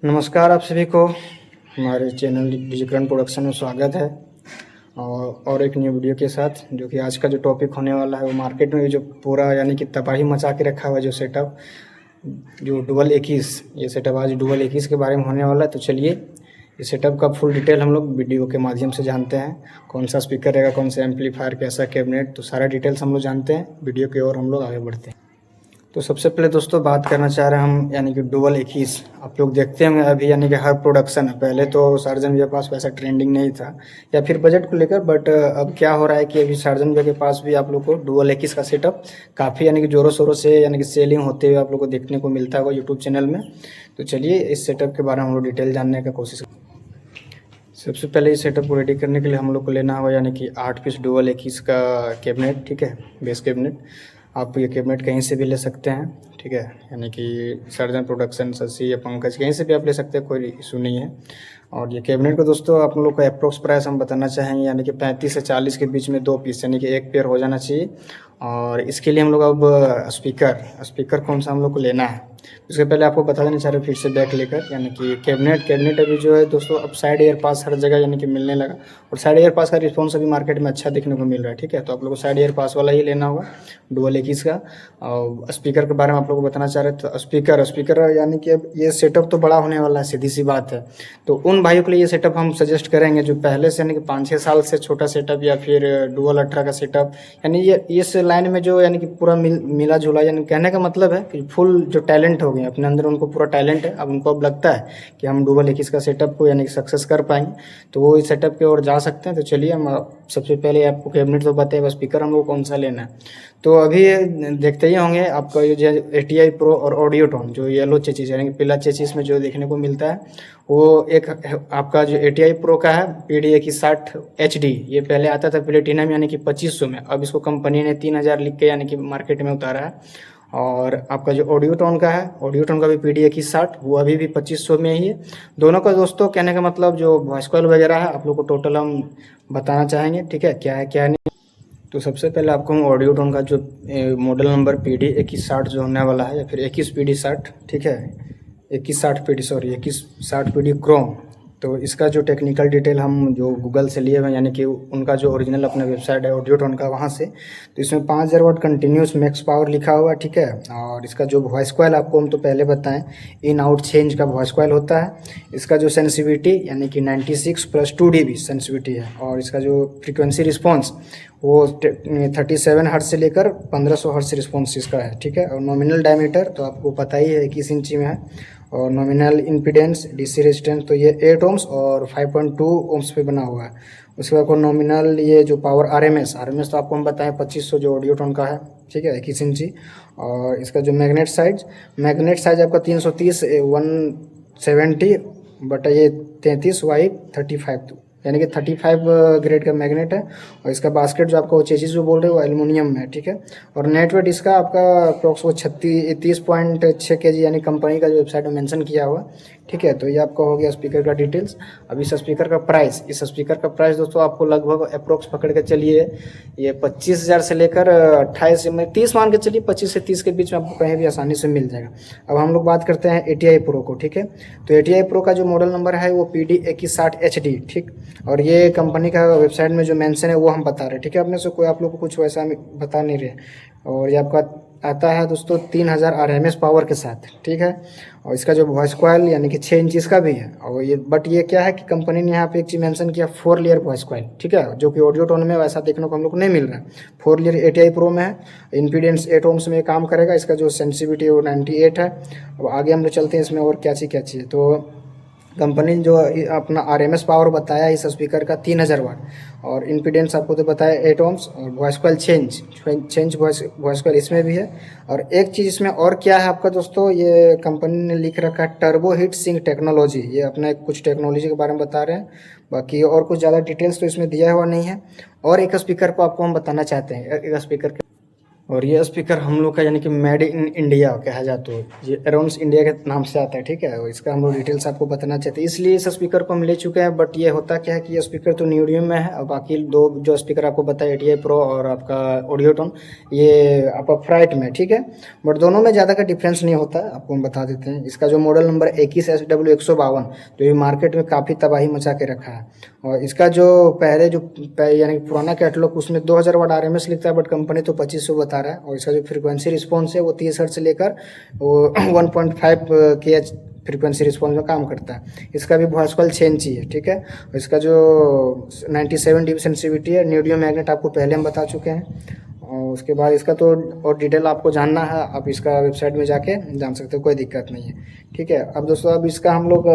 नमस्कार आप सभी को हमारे चैनल डिजिकरण प्रोडक्शन में स्वागत है। और एक न्यू वीडियो के साथ, जो कि आज का जो टॉपिक होने वाला है वो मार्केट में जो पूरा यानी कि तबाही मचा के रखा हुआ है जो सेटअप, जो डुअल 21, ये सेटअप आज डुअल 21 के बारे में होने वाला है। तो चलिए इस सेटअप का फुल डिटेल हम लोग वीडियो के माध्यम से जानते हैं। कौन सा स्पीकर रहेगा, कौन सा एम्पलीफायर, कैसा कैबिनेट, तो सारा डिटेल्स हम लोग जानते हैं। वीडियो की ओर हम लोग आगे बढ़ते हैं। तो सबसे पहले दोस्तों बात करना चाह रहे हैं हम यानी कि डुअल 21। आप लोग देखते होंगे अभी यानी कि हर प्रोडक्शन है। पहले तो सार्जन के पास वैसा ट्रेंडिंग नहीं था या फिर बजट को लेकर, बट अब क्या हो रहा है कि अभी सार्जन के पास भी आप लोग को डुअल 21 का सेटअप काफ़ी यानी कि ज़ोरों शोरों से यानी कि सेलिंग होते हुए आप लोग को देखने को मिलता होगा यूट्यूब चैनल में। तो चलिए इस सेटअप के बारे में हम लोग डिटेल जानने का कोशिश। सबसे पहले इस सेटअप को रेडी करने के लिए हम लोग को लेना होगा यानी कि 8 पीस डुअल 21 का कैबिनेट, ठीक है, बेस कैबिनेट। आप ये कैबिनेट कहीं से भी ले सकते हैं, ठीक है, यानी कि सर्जन प्रोडक्शन, शशि या पंकज, कहीं से भी आप ले सकते हैं, कोई इशू नहीं है। और ये कैबिनेट को दोस्तों आप लोग को अप्रोक्स प्राइस हम बताना चाहेंगे यानी कि 35 से 40 के बीच में 2 पीस यानी कि एक पेयर हो जाना चाहिए। और इसके लिए हम लोग अब स्पीकर कौन सा हम लोग को लेना है, उसके पहले आपको बता देना चाह रहे फिर से बैक लेकर, यानी कि कैबिनेट अभी जो है दोस्तों अब साइड एयर पास हर जगह यानी कि मिलने लगा। और साइड एयर पास का रिस्पॉन्स अभी मार्केट में अच्छा देखने को मिल रहा है, ठीक है। तो आप लोग को साइड एयर पास वाला ही लेना होगा डुअल 21 का। और स्पीकर के बारे में आप लोग को बताना चाह रहे तो स्पीकर यानी कि अब ये सेटअप तो बड़ा होने वाला है, सीधी सी बात है। तो उन भाइयों के लिए ये सेटअप हम सजेस्ट करेंगे जो पहले से यानी कि 5-6 साल से छोटा सेटअप या फिर डुअल 18 का सेटअप, यानी ये इस लाइन में जो यानी कि पूरा मिला जुला, यानी कहने का मतलब है कि फुल जो टैलेंट हो गए अपने अंदर, उनको पूरा टैलेंट है। अब उनको अब लगता है कि हम डुअल 21 का सेटअप को यानी कि सक्सेस कर पाएंगे, तो वो इस सेटअप की ओर जा सकते हैं। तो चलिए हम सबसे पहले आपको कैबिनेट तो बताए, बस स्पीकर हम लोग कौन सा लेना है। तो अभी देखते ही होंगे आपका ये जो ATI प्रो और ऑडियो टोन, जो येलो चेचिस यानी कि पीला चेचिस में जो देखने को मिलता है, वो एक आपका जो ATI प्रो का है PD160 HD। ये पहले आता था प्लेटिनम यानी कि 2500 में, अब इसको कंपनी ने 3000 लिख के यानी कि मार्केट में उतारा है। और आपका जो ऑडियो टोन का है, ऑडियो टोन का भी PD160, वो अभी भी 2500 में ही है। दोनों का दोस्तों कहने का मतलब जो वॉइस कॉइल वगैरह है आप लोग को टोटल हम बताना चाहेंगे, ठीक है, क्या है क्या नहीं। तो सबसे पहले आपको हम ऑडियो टोन का जो मॉडल नंबर PD2160 जो होने वाला है, या फिर 21PD60, ठीक है, 2160 क्रोम। तो इसका जो टेक्निकल डिटेल हम जो गूगल से लिए हुए यानी कि उनका जो ओरिजिनल अपना वेबसाइट है ऑडियो टोन का, वहाँ से, तो इसमें 5000 वाट कंटिन्यूस मैक्स पावर लिखा हुआ है, ठीक है। और इसका जो वॉइस कॉइल आपको हम तो पहले बताएं, इन आउट चेंज का वॉइस कॉइल होता है। इसका जो सेंसिटिविटी यानी कि 96 + 2 dB सेंसिटिविटी है। और इसका जो फ्रीक्वेंसी रिस्पॉन्स वो 37 हर्ट्ज से लेकर 1500 हर्ट्ज रिस्पॉन्स इसका है, ठीक है। और नॉमिनल डायमीटर तो आपको पता ही है 21 इंची में है। और नॉमिनल इम्पीडेंस DC रेजिस्टेंस तो ये 8 ओम्स और 5.2 ओम्स पे बना हुआ है। उसके बाद नॉमिनल ये जो पावर RMS तो आपको हम बताएं 2500 जो ऑडियो टोन का है, ठीक है, 21 इंची। और इसका जो मैग्नेट साइज आपका 330 170 बटा ये 33/35, यानी कि 35 ग्रेड का मैग्नेट है। और इसका बास्केट जो आपका वो चेसिस जो बोल रहे हो वो एल्युमिनियम में है, ठीक है। और नेट वेट इसका आपका अप्रोक्स वो 30.6 kg यानी कंपनी का जो वेबसाइट में मेंशन किया हुआ, ठीक है। तो ये आपका हो गया स्पीकर का डिटेल्स। अब इस स्पीकर का प्राइस दोस्तों आपको लगभग अप्रोक्स पकड़ के चलिए, ये 25,000 से लेकर 28 में 30 मान के चलिए, 25 से 30 के बीच में आपको कहीं भी आसानी से मिल जाएगा। अब हम लोग बात करते हैं ATI प्रो को, ठीक है। तो ATI प्रो का जो मॉडल नंबर है वो PD160 HD, ठीक। और ये कंपनी का वेबसाइट में जो मेंशन है वो हम बता रहे हैं, ठीक है। अपने से कोई आप लोग को कुछ वैसा बता नहीं रहे। और ये आपका आता है दोस्तों 3000 RMS पावर के साथ, ठीक है। और इसका जो वॉइस कॉइल यानी कि 6 इंच का भी है। और ये बट ये क्या है कि कंपनी ने यहाँ पे एक चीज़ मेंशन किया, 4 लेयर वॉइस कॉइल, ठीक है, जो कि ऑडियो टोन में वैसा देखने को हम लोग को नहीं मिल रहा है। 4 लेयर ATI प्रो में है। इम्पीडेंस 8 ओम्स में काम करेगा। इसका जो सेंसिटिविटी है वो 98 है। अब आगे हम लोग चलते हैं इसमें और क्या चीज़ तो कंपनी ने जो अपना RMS पावर बताया इस स्पीकर का 3000 वाट। और इम्पीडेंस आपको तो बताया 8 ओम्स। और voice coil change voice coil इसमें भी है। और एक चीज़ इसमें और क्या है आपका दोस्तों, ये कंपनी ने लिख रखा है टर्बो हीट सिंक टेक्नोलॉजी। ये अपना कुछ टेक्नोलॉजी के बारे में बता रहे हैं, बाकी और कुछ ज़्यादा डिटेल्स तो इसमें दिया हुआ नहीं है। और एक स्पीकर को आपको हम बताना चाहते हैं, एक स्पीकर और ये स्पीकर हम लोग का यानी कि मेड इन इंडिया कहा जाता है, ये अराउंड इंडिया के नाम से आता है, ठीक है। और इसका हम लोग डिटेल्स आपको बताना चाहते हैं, इसलिए इस स्पीकर को हम ले चुके हैं। बट ये होता क्या है कि ये स्पीकर तो न्यूडियम में है, और बाकी दो जो स्पीकर आपको बताया ATI प्रो और आपका ऑडियोटोन, ये आपका फ्राइट में, ठीक है। बट दोनों में ज़्यादा का डिफरेंस नहीं होता है, आपको हम बता देते हैं। इसका जो मॉडल नंबर 21SW152, तो ये मार्केट में काफ़ी तबाही मचा के रखा है। और इसका जो पहले जो यानी पुराना कैटलॉग उसमें 2000 वाट RMS लिखता है, बट कंपनी तो 2500 बता रहा है। और इसका जो फ्रीक्वेंसी रिस्पॉन्स है वो 30 हर्ट्ज से लेकर वो 1.5 kHz फ्रीक्वेंसी रिस्पॉन्स में काम करता है। इसका भी वॉइस कॉल चेंज चाहिए, ठीक है। और इसका जो 97 dB सेंसिटिविटी है, न्यूडियो मैग्नेट आपको पहले हम बता चुके हैं। और उसके बाद इसका तो और डिटेल आपको जानना है, आप इसका वेबसाइट में जाके जान सकते हो, कोई दिक्कत नहीं है, ठीक है। अब दोस्तों अब इसका हम लोग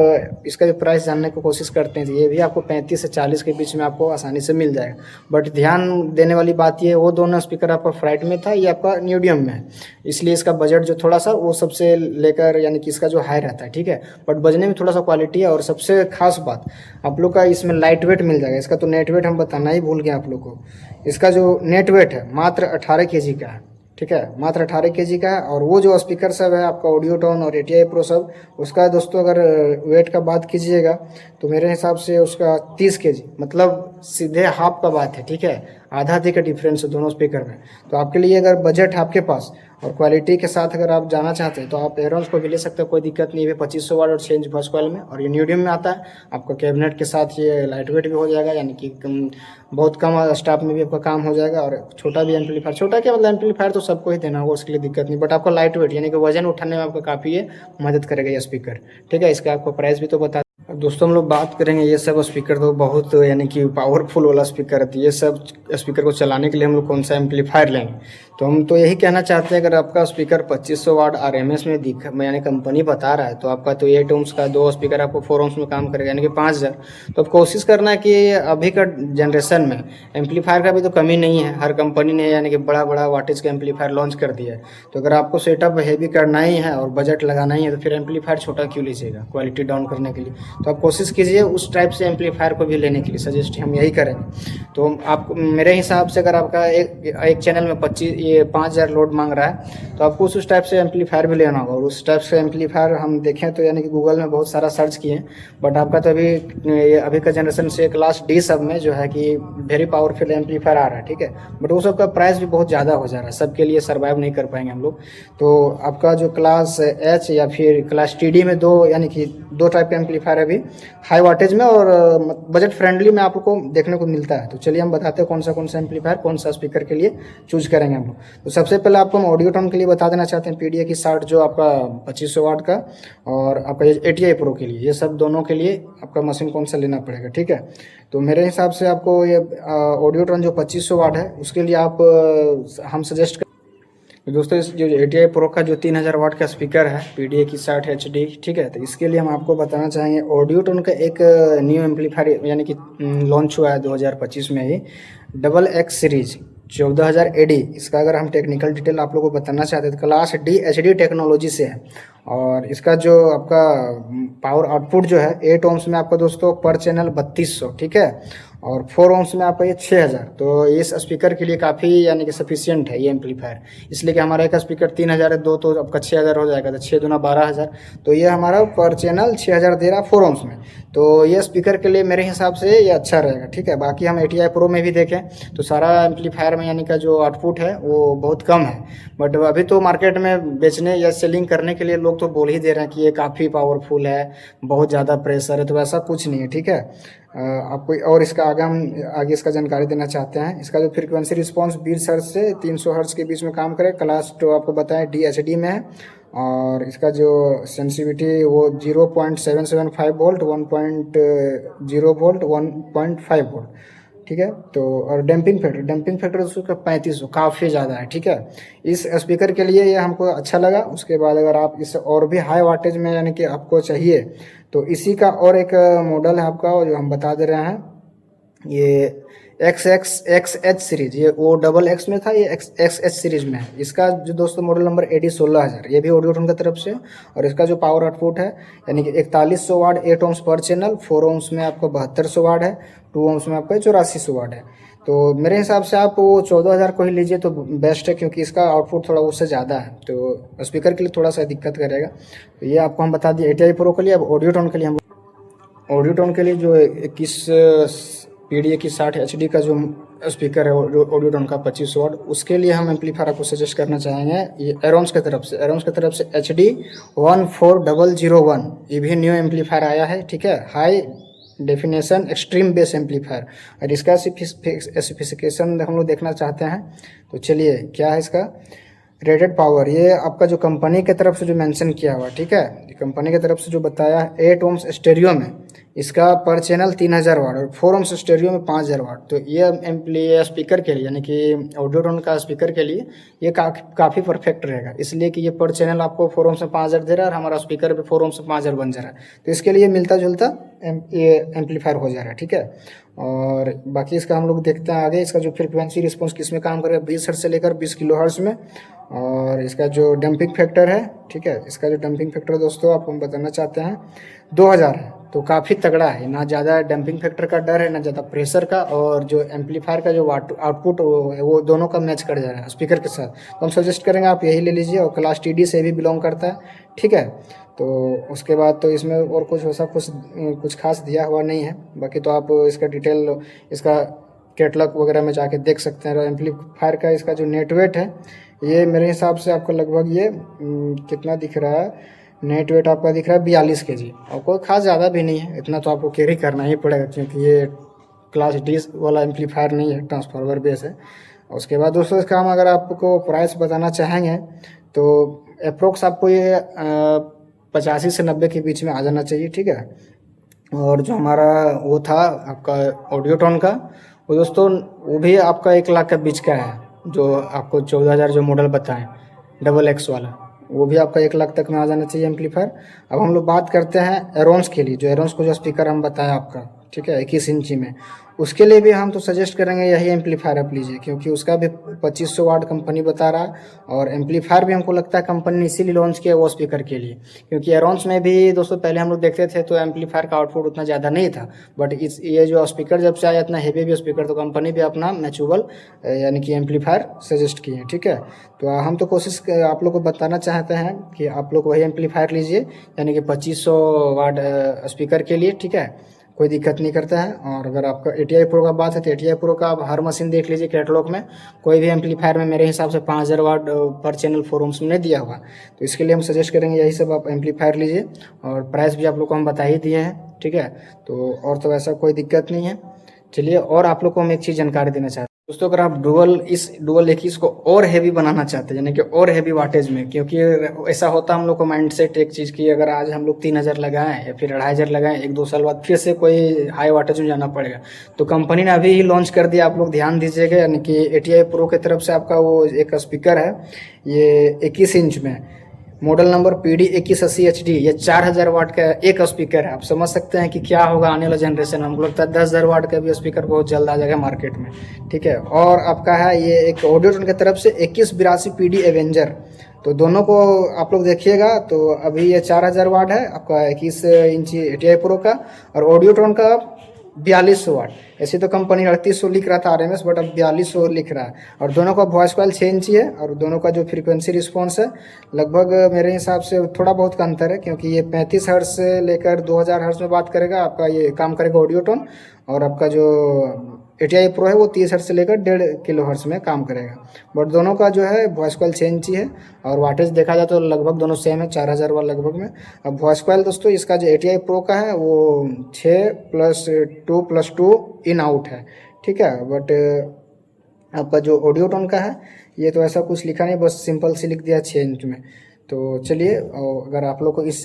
इसका भी प्राइस जानने की कोशिश करते हैं, तो ये भी आपको 35 से 40 के बीच में आपको आसानी से मिल जाएगा। बट ध्यान देने वाली बात ये, वो दोनों स्पीकर आपका फ्राइट में था, ये आपका न्यूडियम में है, इसलिए इसका बजट जो थोड़ा सा वो सबसे लेकर यानी कि इसका जो हाई रहता है, ठीक है। बट बजने में थोड़ा सा क्वालिटी है। और सबसे खास बात आप लोग का इसमें लाइट वेट मिल जाएगा। इसका तो नेट वेट हम बताना ही भूल गए आप लोग को। इसका जो नेट वेट है मात्र 18 kg का है, ठीक है, मात्र 18 kg का है। और वो जो स्पीकर सब है आपका ऑडियोटोन और ATI प्रो सब, उसका दोस्तों अगर वेट का बात कीजिएगा तो मेरे हिसाब से उसका 30 kg, मतलब सीधे हाफ का बात है, ठीक है। आधा आधे का डिफरेंस है दोनों स्पीकर में। तो आपके लिए अगर बजट है आपके पास और क्वालिटी के साथ अगर आप जाना चाहते हैं तो आप एरोन्स को भी ले सकते हो, कोई दिक्कत नहीं है। 2500 वाट और चेंज वॉइस कॉइल में, और ये न्यूडियम में आता है। आपका कैबिनेट के साथ ये लाइट वेट भी हो जाएगा, यानी कि बहुत कम स्टाफ में भी आपका काम हो जाएगा। और छोटा भी एम्पलीफायर, छोटा क्या मतलब एम्पलीफायर तो सबको ही देना होगा, उसके लिए दिक्कत नहीं। बट आपका लाइट वेट यानी कि वजन उठाने में आपका काफ़ी ये मदद करेगा ये स्पीकर, ठीक है। इसका आपको प्राइस भी तो बता। दोस्तों हम लोग बात करेंगे, ये सब स्पीकर तो बहुत यानी कि पावरफुल वाला स्पीकर है, तो ये सब स्पीकर को चलाने के लिए हम लोग कौन सा एम्पलीफायर लेंगे। तो हम तो यही कहना चाहते हैं, अगर आपका स्पीकर 2500 वाट RMS में यानी कंपनी बता रहा है, तो आपका तो 8 ohms का 2 स्पीकर आपको 4 ohms में काम करेगा, यानी कि 5000। तो अब कोशिश करना है कि अभी का जनरेशन में एम्पलीफायर का भी तो कमी नहीं है, हर कंपनी ने यानी कि बड़ा बड़ा वाटेज का एम्पलीफायर लॉन्च कर दिया है। तो अगर आपको सेटअप हैवी करना ही है और बजट लगाना ही है, तो फिर एम्पलीफायर छोटा क्यों लीजिएगा क्वालिटी डाउन करने के लिए। तो आप कोशिश कीजिए उस टाइप से एम्पलीफायर को भी लेने के लिए, सजेस्ट हम यही करेंगे। तो आप मेरे हिसाब से अगर आपका एक चैनल में 5000 लोड मांग रहा है, तो आपको उस टाइप से एम्पलीफायर भी लेना होगा। और उस टाइप से एम्पलीफायर हम देखें तो यानी कि गूगल में बहुत सारा सर्च किए, बट आपका तो अभी का जनरेशन से क्लास D सब में जो है कि वेरी पावरफुल एम्पलीफायर आ रहा है, ठीक है। बट वो सब का प्राइस भी बहुत ज़्यादा हो जा रहा है, सबके लिए सर्वाइव नहीं कर पाएंगे हम लोग। तो आपका जो क्लास H या फिर क्लास TD में यानी कि दो टाइप के एम्पलीफायर अभी हाई वाटेज में और बजट फ्रेंडली में आपको देखने को मिलता है। तो चलिए हम बताते हैं कौन सा एम्पलीफायर कौन सा स्पीकर के लिए चूज करेंगे हम लोग। तो सबसे पहले आपको हम ऑडियोटोन के लिए बता देना चाहते हैं, PDA की 60 जो आपका 2500 वाट का, और आपका ATI प्रो के लिए, ये सब दोनों के लिए आपका मशीन कौन सा लेना पड़ेगा, ठीक है। तो मेरे हिसाब से आपको ये ऑडियोटोन जो 2500 वाट है उसके लिए आप हम सजेस्ट तो दोस्तों इस जो ATI प्रो का जो 3000 वाट का स्पीकर है, PDA की 60 HD, ठीक है। तो इसके लिए हम आपको बताना चाहेंगे ऑडियोटोन का एक न्यू एम्पलीफायर यानी कि लॉन्च हुआ है 2025 में ही, XX सीरीज 14000 AD। इसका अगर हम टेक्निकल डिटेल आप लोगों को बताना चाहते हैं तो क्लास D HD टेक्नोलॉजी से है। और इसका जो आपका पावर आउटपुट जो है 8 ohms में आपका दोस्तों पर चैनल 3200, ठीक है। और 4 ohms में आपका ये 6000। तो इस स्पीकर के लिए काफ़ी यानी कि सफिशियंट है ये एम्पलीफायर, इसलिए कि हमारा एक स्पीकर 3000 है, दो तो आपका 6000 हो जाएगा, तो 6 दूना 12000। तो ये हमारा पर चैनल 6000 दे रहा 4 ohms में। तो ये स्पीकर के लिए मेरे हिसाब से ये अच्छा रहेगा, ठीक है। बाकी हम ATI प्रो में भी देखें तो सारा एम्पलीफायर में यानी कि जो आउटपुट है वो बहुत कम है, बट अभी तो मार्केट में बेचने या सेलिंग करने के लिए लोग तो बोल ही दे रहे हैं कि ये काफ़ी पावरफुल है, बहुत ज़्यादा प्रेशर है। तो ऐसा कुछ नहीं है, ठीक है। आपको और इसका आगे इसका जानकारी देना चाहते हैं। इसका जो फ्रीक्वेंसी रिस्पांस 20 हर्ट्ज से 300 हर्ट्ज के बीच में काम करे, क्लास तो आपको बताएं D HD में है। और इसका जो सेंसिटिविटी वो 0.775 वोल्ट, 1.0 वोल्ट, 1.5 वोल्ट, ठीक है। तो और डैम्पिंग फैक्टर उसका 3500, काफ़ी ज़्यादा है, ठीक है। इस स्पीकर के लिए ये हमको अच्छा लगा। उसके बाद अगर आप इस और भी हाई वाटेज में यानी कि आपको चाहिए तो इसी का और एक मॉडल है आपका जो हम बता दे रहे हैं, ये XX एच सीरीज, ये वो डबल एक्स में था, ये XXH सीरीज में है। इसका जो दोस्तों मॉडल नंबर AD16000, ये भी ऑडियोटोन की तरफ से। और इसका जो पावर आउटपुट है यानी कि 4100 वाट 8 ओम्स पर चैनल, 4 ओम्स में आपको 7200 वाट है, 2 ओम्स में आपको 8400 वाट है। तो मेरे हिसाब से आप वो 14000 को ही लीजिए तो बेस्ट है, क्योंकि इसका आउटपुट थोड़ा उससे ज़्यादा है, तो स्पीकर के लिए थोड़ा सा दिक्कत करेगा। तो ये आपको हम बता दिए ATI प्रो के लिए। अब ऑडियोटोन के लिए हम ऑडियोटोन के लिए जो 21 PD2160 HD का जो स्पीकर है ऑडियोटोन का 2500 वाट, उसके लिए हम एम्पलीफायर आपको सजेस्ट करना चाहेंगे ये एरोन्स की तरफ से। एरोन्स की तरफ से HD14001, ये भी न्यू एम्पलीफायर आया है, ठीक है, high definition extreme base amplifier. और इसका स्पेसिफिकेशन हम लोग देखना चाहते हैं, तो चलिए क्या है इसका रेटेड पावर। ये आपका जो कंपनी की तरफ से जो मेंशन किया हुआ, ठीक है, कंपनी की तरफ से जो बताया है 8 ओम्स स्टेरियो में इसका पर चैनल 3000 वाट और 4 ओम्स स्टेरियो में 5000 वाट। तो ये स्पीकर के लिए यानी कि ऑडियोटोन का स्पीकर के लिए ये काफ़ी परफेक्ट रहेगा, इसलिए कि ये पर चैनल आपको 4 ओम्स में 5000 दे रहा है और हमारा स्पीकर भी 4 ओम्स में 5000 बन जा रहा है। तो इसके लिए मिलता जुलता ये एम्पलीफायर हो जा रहा है, ठीक है। और बाकी इसका हम लोग देखते हैं आगे, इसका जो फ्रीक्वेंसी रिस्पॉन्स किस में काम करेगा, 20 हर्ट्ज से लेकर 20 किलोहर्ट्ज में। और इसका जो डंपिंग फैक्टर है, ठीक है, इसका जो डंपिंग फैक्टर दोस्तों आपको हम बताना चाहते हैं 2000 है, तो काफ़ी तगड़ा है, ना ज़्यादा डंपिंग फैक्टर का डर है ना ज़्यादा प्रेशर का। और जो एम्पलीफायर का जो आउटपुट वो दोनों का मैच कर जा रहा है स्पीकर के साथ। तो हम सजेस्ट करेंगे आप यही ले लीजिए, और क्लास TD से भी बिलोंग करता है, ठीक है। तो उसके बाद तो इसमें और कुछ वैसा कुछ खास दिया हुआ नहीं है, बाकी तो आप इसका डिटेल इसका कैटलॉग वगैरह में जाके देख सकते हैं। और एम्पलीफायर का इसका जो नेट वेट है ये मेरे हिसाब से आपको लगभग ये कितना दिख रहा है, नेट वेट आपका दिख रहा है 42 kg, और कोई खास ज़्यादा भी नहीं है, इतना तो आपको कैरी करना ही पड़ेगा, क्योंकि ये क्लास D वाला एम्पलीफायर नहीं है, ट्रांसफार्मर बेस है। उसके बाद दोस्तों इसका हम अगर आपको प्राइस बताना चाहेंगे तो अप्रोक्स आपको ये 85 से 90 के बीच में आ जाना चाहिए, ठीक है। और जो हमारा वो था आपका ऑडियोटोन का, वो दोस्तों वो भी आपका 1 लाख के बीच का है, जो आपको 14000 जो मॉडल बताएं डबल एक्स वाला, वो भी आपका 1 लाख तक में आ जाना चाहिए एम्पलीफायर। अब हम लोग बात करते हैं एरोन्स के लिए, जो एरोन्स को जो स्पीकर हम बताया आपका, ठीक है, 21 इंची में, उसके लिए भी हम तो सजेस्ट करेंगे यही एम्पलीफायर आप लीजिए, क्योंकि उसका भी 2500 वाट कंपनी बता रहा है। और एम्पलीफायर भी हमको लगता है कंपनी ने इसीलिए लॉन्च किया वो स्पीकर के लिए, क्योंकि एरोन्स में भी दोस्तों पहले हम लोग देखते थे तो एम्पलीफायर का आउटपुट उतना ज़्यादा नहीं था, बट ये जो स्पीकर जब से आया इतना हेवी भी स्पीकर, तो कंपनी भी अपना मैचुअल यानी कि एम्पलीफायर सजेस्ट किए हैं, ठीक है। तो हम तो कोशिश आप लोग को बताना चाहते हैं कि आप लोग वही एम्पलीफायर लीजिए, यानी कि 2500 वाट स्पीकर के लिए, ठीक है, कोई दिक्कत नहीं करता है। और अगर आपका ATI प्रो का बात है तो ATI प्रो का आप हर मशीन देख लीजिए कैटलॉग में, कोई भी एम्पलीफायर में मेरे हिसाब से 5000 वाट पर चैनल 4 ओम्स में नहीं दिया हुआ। तो इसके लिए हम सजेस्ट करेंगे यही सब आप एम्पलीफायर लीजिए, और प्राइस भी आप लोग को हम बता ही दिए हैं, ठीक है। तो और तो ऐसा कोई दिक्कत नहीं है। चलिए, और आप लोग को हम एक चीज़ जानकारी देना चाहते हैं दोस्तों, अगर आप डुअल 21 को और हैवी बनाना चाहते हैं, यानी कि और हैवी वाटेज में, क्योंकि ऐसा होता है हम लोग को माइंड सेट एक चीज़ की, अगर आज हम लोग 3000 लगाएं या फिर 2500 लगाएं, 1-2 साल बाद फिर से कोई हाई वाटेज में जाना पड़ेगा। तो कंपनी ने अभी ही लॉन्च कर दिया, आप लोग ध्यान दीजिएगा, यानी कि ATI प्रो की तरफ से आपका वो एक स्पीकर है, ये 21 इंच में, मॉडल नंबर PD2180 HD, ये 4000 वाट का एक स्पीकर है। आप समझ सकते हैं कि क्या होगा आने वाला जनरेशन में। हमको लगता है 10000 वाट का भी स्पीकर बहुत जल्द आ जाएगा मार्केट में, ठीक है। और आपका है ये एक ऑडियोटोन की तरफ से 2182 PD एवेंजर, तो दोनों को आप लोग देखिएगा। तो अभी ये 4000 वाट है आपका 21 इंची ATI प्रो का, और ऑडियोटोन का 4200 वाट। ऐसे तो कंपनी 3800 लिख रहा था RMS, बट अब 4200 लिख रहा है। और दोनों का वॉइस कॉइल 6 इंची है, और दोनों का जो फ्रीक्वेंसी रिस्पॉन्स है लगभग मेरे हिसाब से थोड़ा बहुत का अंतर है, क्योंकि ये 35 हर्ट्ज से लेकर 2000 हर्ट्ज में बात करेगा आपका ये काम करेगा ऑडियोटोन, और आपका जो ATI प्रो है वो 30 हर्ट्ज से लेकर 1.5 किलोहर्ट्ज में काम करेगा। बट दोनों का जो है वॉइस कॉइल 6 इंची है, और वाटेज देखा जाए तो लगभग दोनों सेम है, 4000 वाट लगभग में। अब वॉइस कॉइल दोस्तों इसका जो ATI प्रो का है वो 6+2+2 इन आउट है, ठीक है। बट आपका जो ऑडियोटोन का है ये तो ऐसा कुछ लिखा नहीं, बस सिंपल से लिख दिया 6 इंच में। तो चलिए, अगर आप लोग को इस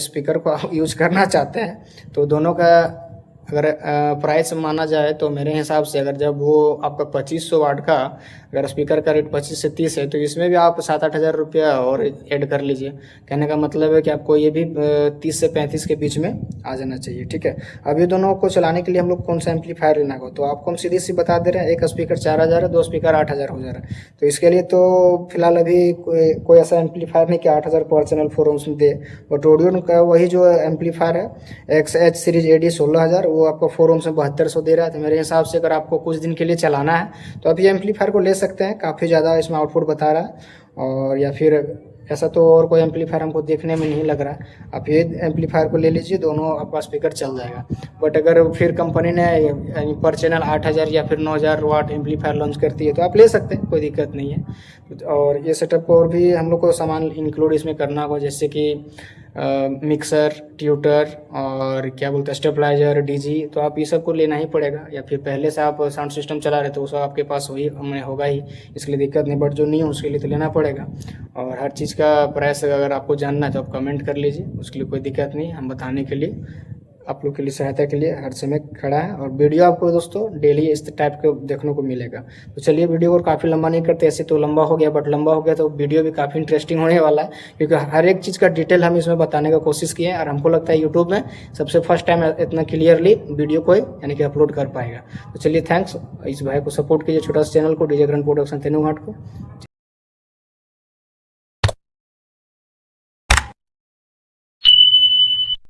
स्पीकर को यूज करना चाहते हैं तो दोनों का अगर प्राइस माना जाए तो मेरे हिसाब से, अगर जब वो आपका 2500 वाट का अगर स्पीकर का रेट 25 से 30 है तो इसमें भी आप 7-8 हज़ार रुपया और ऐड कर लीजिए। कहने का मतलब है कि आपको ये भी 30 से 35 के बीच में आ जाना चाहिए, ठीक है। अब ये दोनों को चलाने के लिए हम लोग कौन सा एम्पलीफायर लेना होगा, तो आपको हम सीधी सी बता दे रहे हैं, एक स्पीकर 4000 है, 2 स्पीकर 8000 हो जा रहा है। तो इसके लिए तो फिलहाल अभी कोई ऐसा एम्पलीफायर नहीं कि 8000 पर चैनल 4 ohms में दे। और ऑडियो का वही जो एम्पलीफायर है XH सीरीज AD 16000, वो आपको 4 ohms में 7200 दे रहा है। तो मेरे हिसाब से अगर आपको कुछ दिन के लिए चलाना है तो आप ये एम्पलीफायर को ले सकते हैं, काफ़ी ज़्यादा इसमें आउटपुट बता रहा है। और या फिर ऐसा तो और कोई एम्पलीफायर हमको देखने में नहीं लग रहा है, आप ये एम्पलीफायर को ले लीजिए, दोनों आपका स्पीकर चल जाएगा। बट अगर फिर कंपनी ने पर चैनल 8000 या फिर 9000 वाट एम्पलीफायर लॉन्च करती है तो आप ले सकते हैं, कोई दिक्कत नहीं है। और ये सेटअप और भी हम लोग को सामान इंक्लूड इसमें करना होगा, जैसे कि मिक्सर, ट्यूटर और क्या बोलते हैं स्टेबलाइजर, डीजी, तो आप ये सब को लेना ही पड़ेगा। या फिर पहले से आप साउंड सिस्टम चला रहे तो वो सब आपके पास होगा ही, इसके लिए दिक्कत नहीं। बट जो नहीं है उसके लिए तो लेना पड़ेगा। और हर चीज़ का प्राइस अगर आपको जानना है तो आप कमेंट कर लीजिए, उसके लिए कोई दिक्कत नहीं, हम बताने के लिए, आप लोग के लिए, सहायता के लिए हर समय खड़ा है। और वीडियो आपको दोस्तों डेली इस टाइप के देखने को मिलेगा। तो चलिए वीडियो को काफ़ी लंबा नहीं करते, ऐसे तो लंबा हो गया, बट लंबा हो गया तो वीडियो भी काफ़ी इंटरेस्टिंग होने वाला है, क्योंकि हर एक चीज़ का डिटेल हम इसमें बताने का कोशिश किए हैं। और हमको लगता है यूट्यूब में सबसे फर्स्ट टाइम इतना क्लियरली वीडियो को यानी कि अपलोड कर पाएगा। तो चलिए थैंक्स, इस भाई को सपोर्ट कीजिए, छोटा सा चैनल को, डीजे ग्रैंड प्रोडक्शन तेनुघाट को।